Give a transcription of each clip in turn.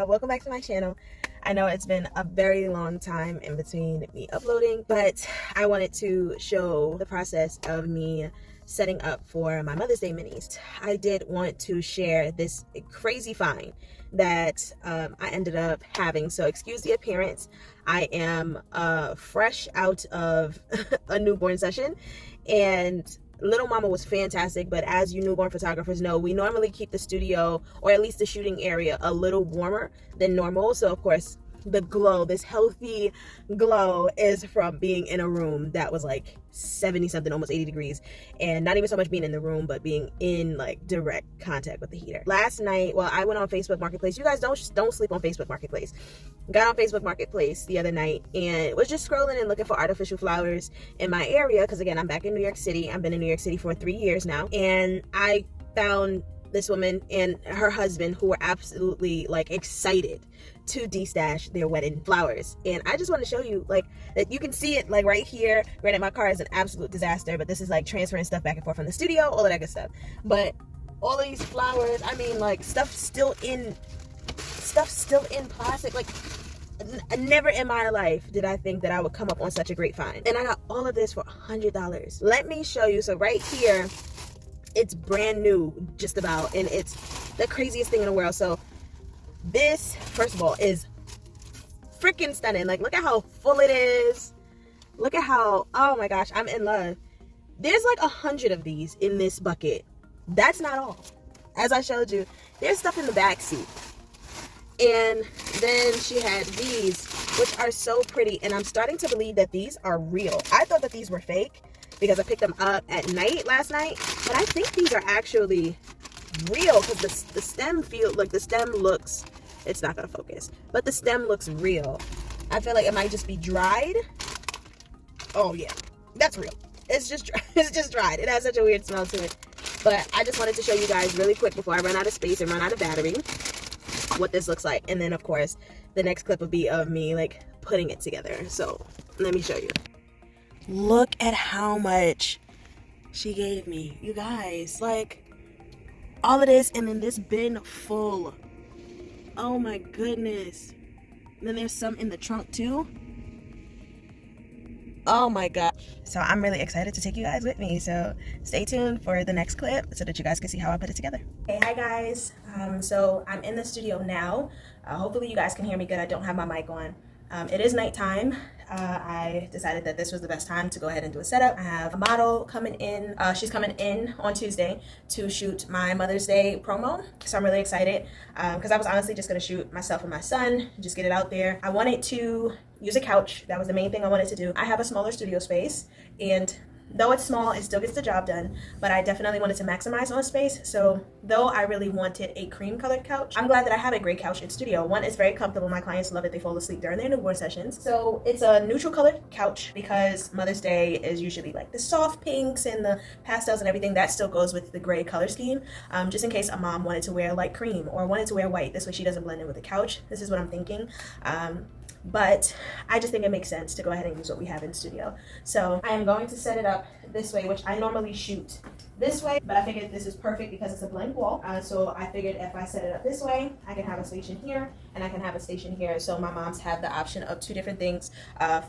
welcome back to my channel. I know it's been a very long time in between me uploading, but I wanted to show the process of me setting up for my Mother's Day minis. I did want to share this crazy find that I ended up having, so excuse the appearance. I am fresh out of a newborn session, and Little Mama was fantastic, but as you newborn photographers know, we normally keep the studio, or at least the shooting area, a little warmer than normal. So of course, the glow, this healthy glow, is from being in a room that was like 70 something, almost 80 degrees, and not even so much being in the room, but being in like direct contact with the heater. Last night, well, I went on Facebook Marketplace. You guys don't sleep on Facebook Marketplace. Got on Facebook Marketplace the other night and was just scrolling and looking for artificial flowers in my area, because again, I'm back in New York City. I've been in New York City for 3 years now, and I found this woman and her husband who were absolutely like excited to de-stash their wedding flowers. And I just want to show you like that you can see it like right here. Granted, my car is an absolute disaster, but this is like transferring stuff back and forth from the studio, all of that good stuff. But all of these flowers, I mean, like stuff still in plastic. Like never in my life did I think that I would come up on such a great find. And I got all of this for $100. Let me show you. So right here, it's brand new just about, and it's the craziest thing in the world. So this, first of all, is freaking stunning. Like, look at how full it is. Look at how, oh my gosh, I'm in love. There's like 100 of these in this bucket. That's not all. As I showed you, there's stuff in the back seat. And then she had these, which are so pretty, and I'm starting to believe that these are real. I thought that these were fake because I picked them up at night last night, but I think these are actually real, because the stem looks, it's not gonna focus, but the stem looks real. I feel like it might just be dried. Oh yeah, that's real. It's just dried. It has such a weird smell to it. But I just wanted to show you guys really quick before I run out of space and run out of battery what this looks like. And then of course the next clip will be of me like putting it together. So let me show you. Look at how much she gave me, you guys. Like all of this, and then this bin full. Oh my goodness. And then there's some in the trunk too. Oh my god. So I'm really excited to take you guys with me, so stay tuned for the next clip so that you guys can see how I put it together. Hey, hi guys. So I'm in the studio now. Hopefully you guys can hear me good. I don't have my mic on. It is nighttime. I decided that this was the best time to go ahead and do a setup. I have a model coming in. She's coming in on Tuesday to shoot my Mother's Day promo. So I'm really excited because I was honestly just going to shoot myself and my son, just get it out there. I wanted to use a couch. That was the main thing I wanted to do. I have a smaller studio space, and though it's small, it still gets the job done, but I definitely wanted to maximize on space. So though I really wanted a cream colored couch, I'm glad that I have a gray couch in studio. One, it's very comfortable. My clients love it. They fall asleep during their newborn sessions. So it's a neutral colored couch because Mother's Day is usually like the soft pinks and the pastels and everything. That still goes with the gray color scheme, just in case a mom wanted to wear light cream or wanted to wear white. This way she doesn't blend in with the couch. This is what I'm thinking. But I just think it makes sense to go ahead and use what we have in studio. So I am going to set it up this way, which I normally shoot this way, but I figured this is perfect because it's a blank wall. So I figured if I set it up this way, I can have a station here and I can have a station here. So my moms have the option of 2 different things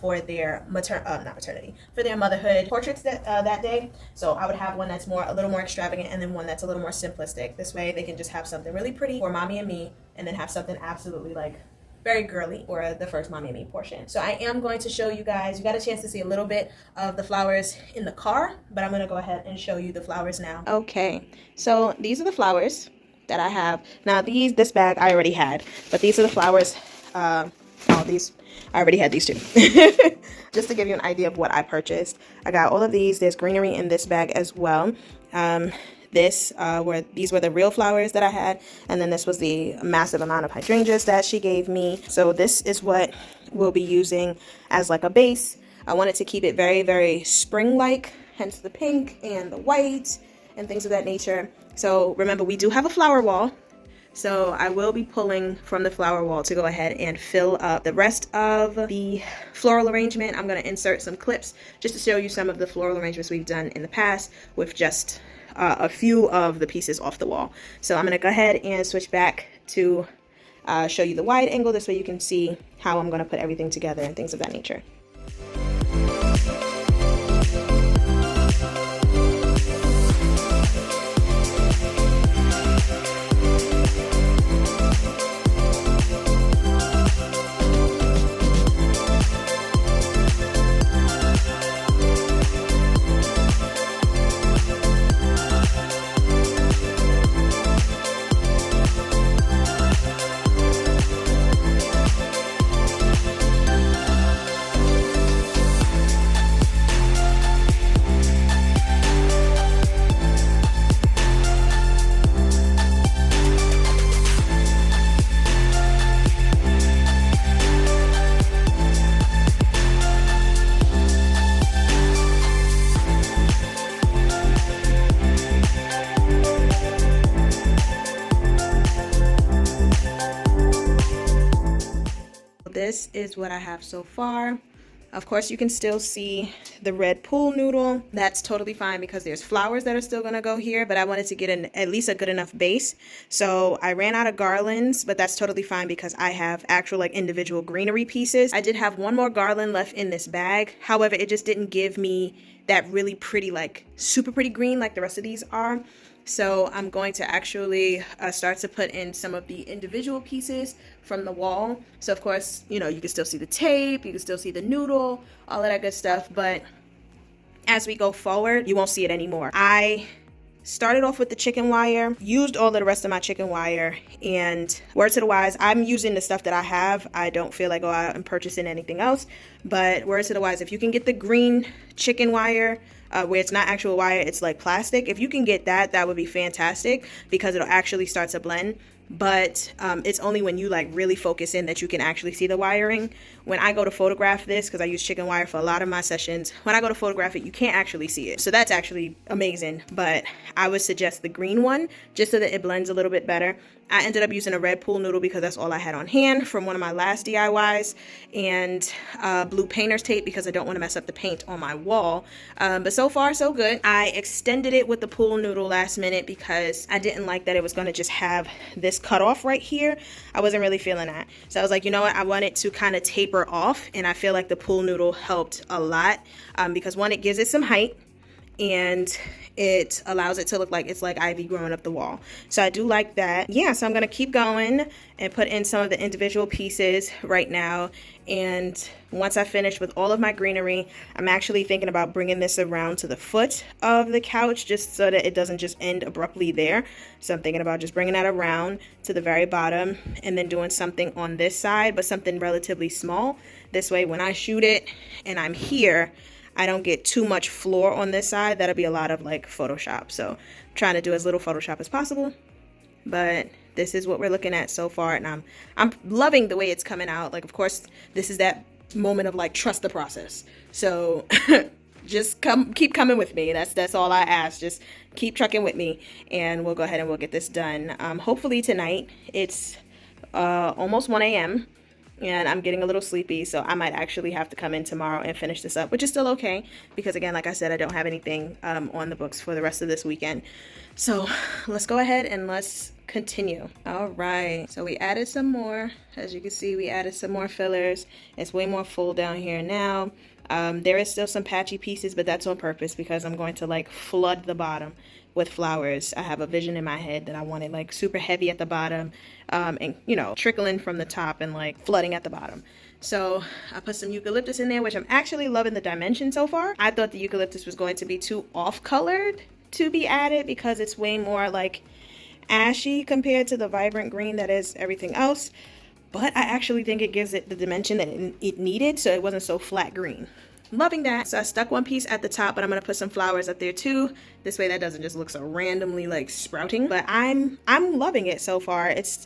for their for their motherhood portraits that day. So I would have one that's a little more extravagant, and then one that's a little more simplistic. This way they can just have something really pretty for mommy and me, and then have something absolutely like very girly or the first mommy and me portion. So I am going to show you guys, you got a chance to see a little bit of the flowers in the car, but I'm going to go ahead and show you the flowers now. Okay, so these are the flowers that I have. Now this bag I already had, but these are the flowers. I already had these too. Just to give you an idea of what I purchased. I got all of these. There's greenery in this bag as well. These were the real flowers that I had, and then this was the massive amount of hydrangeas that she gave me. So this is what we'll be using as like a base. I wanted to keep it very, very spring-like, hence the pink and the white and things of that nature. So remember, we do have a flower wall. So I will be pulling from the flower wall to go ahead and fill up the rest of the floral arrangement. I'm going to insert some clips just to show you some of the floral arrangements we've done in the past with just a few of the pieces off the wall. So I'm going to go ahead and switch back to show you the wide angle. This way you can see how I'm going to put everything together and things of that nature. This is what I have so far. Of course, you can still see the red pool noodle. That's totally fine because there's flowers that are still gonna go here, but I wanted to get at least a good enough base. So I ran out of garlands, but that's totally fine because I have actual like individual greenery pieces. I did have one more garland left in this bag. However, it just didn't give me that really pretty, like super pretty green like the rest of these are. So I'm going to actually start to put in some of the individual pieces from the wall. So of course, you know, you can still see the tape, you can still see the noodle, all of that good stuff. But as we go forward, you won't see it anymore. I started off with the chicken wire, used all of the rest of my chicken wire, and word to the wise, I'm using the stuff that I have. I don't feel like go out and purchasing anything else. But word to the wise, if you can get the green chicken wire, where it's not actual wire, it's like plastic. If you can get that, that would be fantastic because it'll actually start to blend. But it's only when you like really focus in that you can actually see the wiring. When I go to photograph this, because I use chicken wire for a lot of my sessions, when I go to photograph it, you can't actually see it. So that's actually amazing. But I would suggest the green one just so that it blends a little bit better. I ended up using a red pool noodle because that's all I had on hand from one of my last DIYs, and blue painter's tape because I don't want to mess up the paint on my wall. But so far so good. I extended it with the pool noodle last minute because I didn't like that it was going to just have this cut off right here. I wasn't really feeling that. So I was like, you know what, I want it to kind of taper off, and I feel like the pool noodle helped a lot because one, it gives it some height, and it allows it to look like it's like ivy growing up the wall. So I do like that. Yeah, so I'm gonna keep going and put in some of the individual pieces right now. And once I finish with all of my greenery, I'm actually thinking about bringing this around to the foot of the couch just so that it doesn't just end abruptly there. So I'm thinking about just bringing that around to the very bottom and then doing something on this side, but something relatively small. This way, when I shoot it and I'm here, I don't get too much floor on this side. That'll be a lot of like Photoshop. So I'm trying to do as little Photoshop as possible. But this is what we're looking at so far, and I'm loving the way it's coming out. Like, of course, this is that moment of like, trust the process. So just keep coming with me. That's all I ask. Just keep trucking with me, and we'll go ahead and we'll get this done. Hopefully tonight. It's almost 1 a.m. and I'm getting a little sleepy, so I might actually have to come in tomorrow and finish this up, which is still okay because, again, like I said, I don't have anything on the books for the rest of this weekend. So let's go ahead and let's continue. All right, so we added some more. As you can see, we added some more fillers. It's way more full down here now. There is still some patchy pieces, but that's on purpose because I'm going to like flood the bottom with flowers. I have a vision in my head that I want it like super heavy at the bottom, and you know, trickling from the top and like flooding at the bottom. So I put some eucalyptus in there, which I'm actually loving the dimension so far. I thought the eucalyptus was going to be too off colored to be added because it's way more like ashy compared to the vibrant green that is everything else. But I actually think it gives it the dimension that it needed, so it wasn't so flat green. Loving that. So I stuck one piece at the top, but I'm gonna put some flowers up there too. This way that doesn't just look so randomly like sprouting. But I'm loving it so far. It's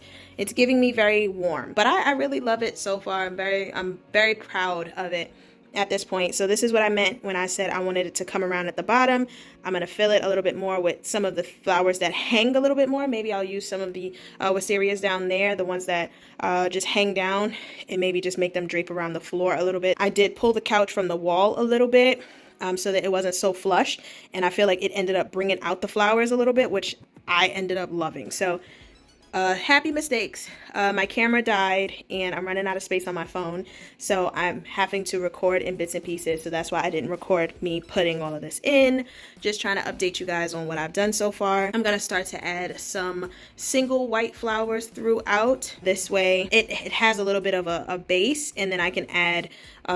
giving me very warm. But I really love it so far. I'm very proud of it at this point. So this is what I meant when I said I wanted it to come around at the bottom. I'm going to fill it a little bit more with some of the flowers that hang a little bit more. Maybe I'll use some of the wisterias down there, the ones that just hang down, and maybe just make them drape around the floor a little bit. I did pull the couch from the wall a little bit so that it wasn't so flush, and I feel like it ended up bringing out the flowers a little bit, which I ended up loving. So Happy mistakes. My camera died and I'm running out of space on my phone, so I'm having to record in bits and pieces, so that's why I didn't record me putting all of this in. Just trying to update you guys on what I've done so far. I'm gonna start to add some single white flowers throughout. This way it has a little bit of a base, and then I can add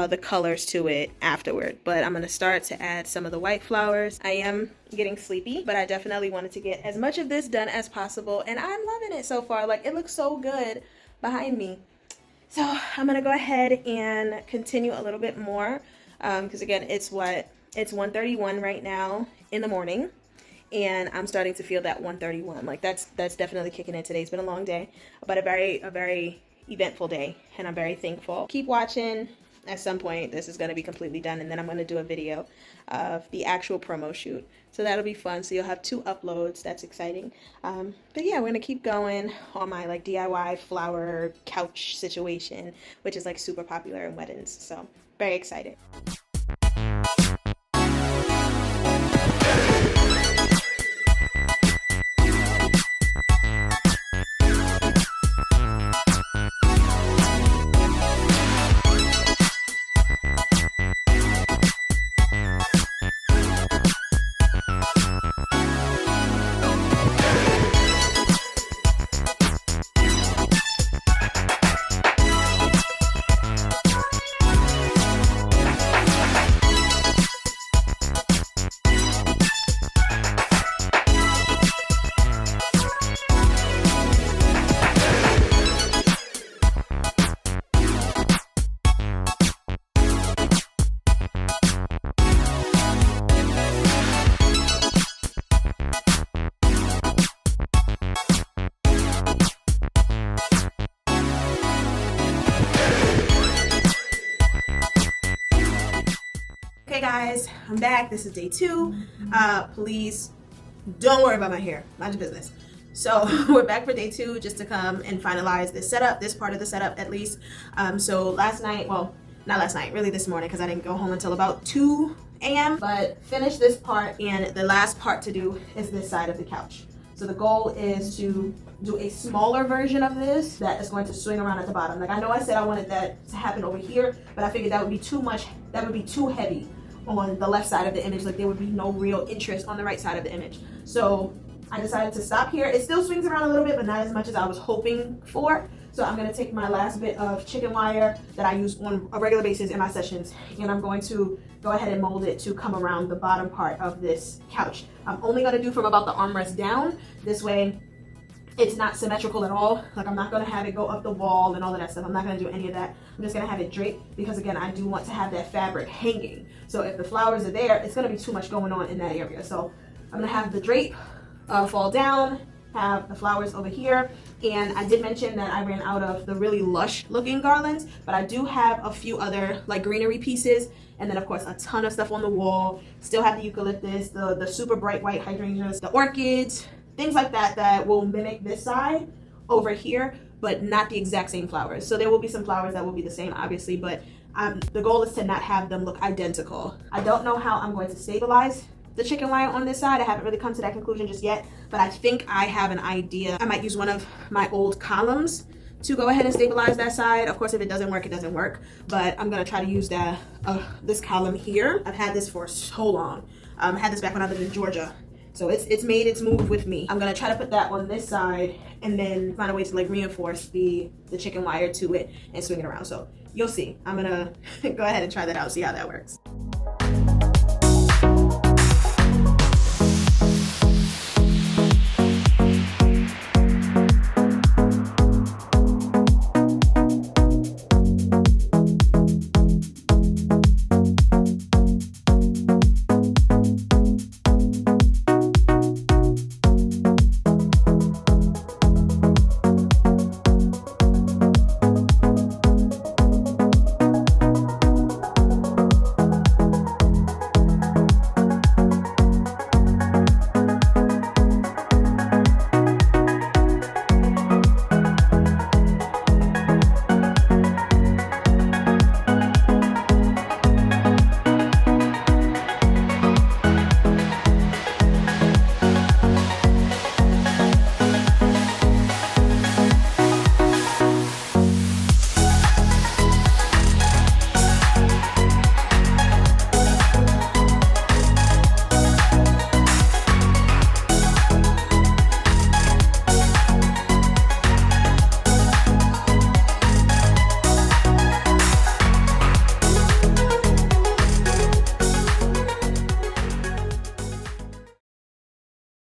the colors to it afterward. But I'm gonna start to add some of the white flowers. I am getting sleepy, but I definitely wanted to get as much of this done as possible, and I'm loving it so far. Like, it looks so good behind me. So I'm gonna go ahead and continue a little bit more, because again, it's 1:31 right now in the morning, and I'm starting to feel that 1:31. Like, that's definitely kicking in. Today's been a long day, but a very eventful day, and I'm very thankful. Keep watching. At some point this is going to be completely done, and then I'm going to do a video of the actual promo shoot, so that'll be fun. So you'll have 2 uploads. That's exciting. But yeah, we're going to keep going on my like DIY flower couch situation, which is like super popular in weddings, so very excited. Okay guys, I'm back. This is day 2. Please don't worry about my hair, mind your business. So we're back for day 2, just to come and finalize this setup, this part of the setup at least. So last night, well, not last night, really this morning, because I didn't go home until about 2 a.m. but finished this part, and the last part to do is this side of the couch. So the goal is to do a smaller version of this that is going to swing around at the bottom. Like, I know I said I wanted that to happen over here, but I figured that would be too much, that would be too heavy on the left side of the image. Like, there would be no real interest on the right side of the image. So I decided to stop here. It still swings around a little bit, but not as much as I was hoping for. So I'm gonna take my last bit of chicken wire that I use on a regular basis in my sessions, and I'm going to go ahead and mold it to come around the bottom part of this couch. I'm only gonna do from about the armrest down. This way it's not symmetrical at all. Like, I'm not gonna have it go up the wall and all of that stuff. I'm not gonna do any of that. I'm just gonna have it draped, because again, I do want to have that fabric hanging. So if the flowers are there, it's gonna be too much going on in that area. So I'm gonna have the drape fall down, have the flowers over here. And I did mention that I ran out of the really lush looking garlands, but I do have a few other like greenery pieces, and then of course a ton of stuff on the wall. Still have the eucalyptus, the super bright white hydrangeas, the orchids, things like that that will mimic this side over here, but not the exact same flowers. So there will be some flowers that will be the same, obviously, but the goal is to not have them look identical. I don't know how I'm going to stabilize the chicken wire on this side. I haven't really come to that conclusion just yet, but I think I have an idea. I might use one of my old columns to go ahead and stabilize that side. Of course, if it doesn't work, it doesn't work, but I'm gonna try to use that this column here. I've had this for so long. I had this back when I lived in Georgia. So it's made its move with me. I'm gonna try to put that on this side, and then find a way to like reinforce the chicken wire to it and swing it around. So you'll see. I'm gonna go ahead and try that out, see how that works.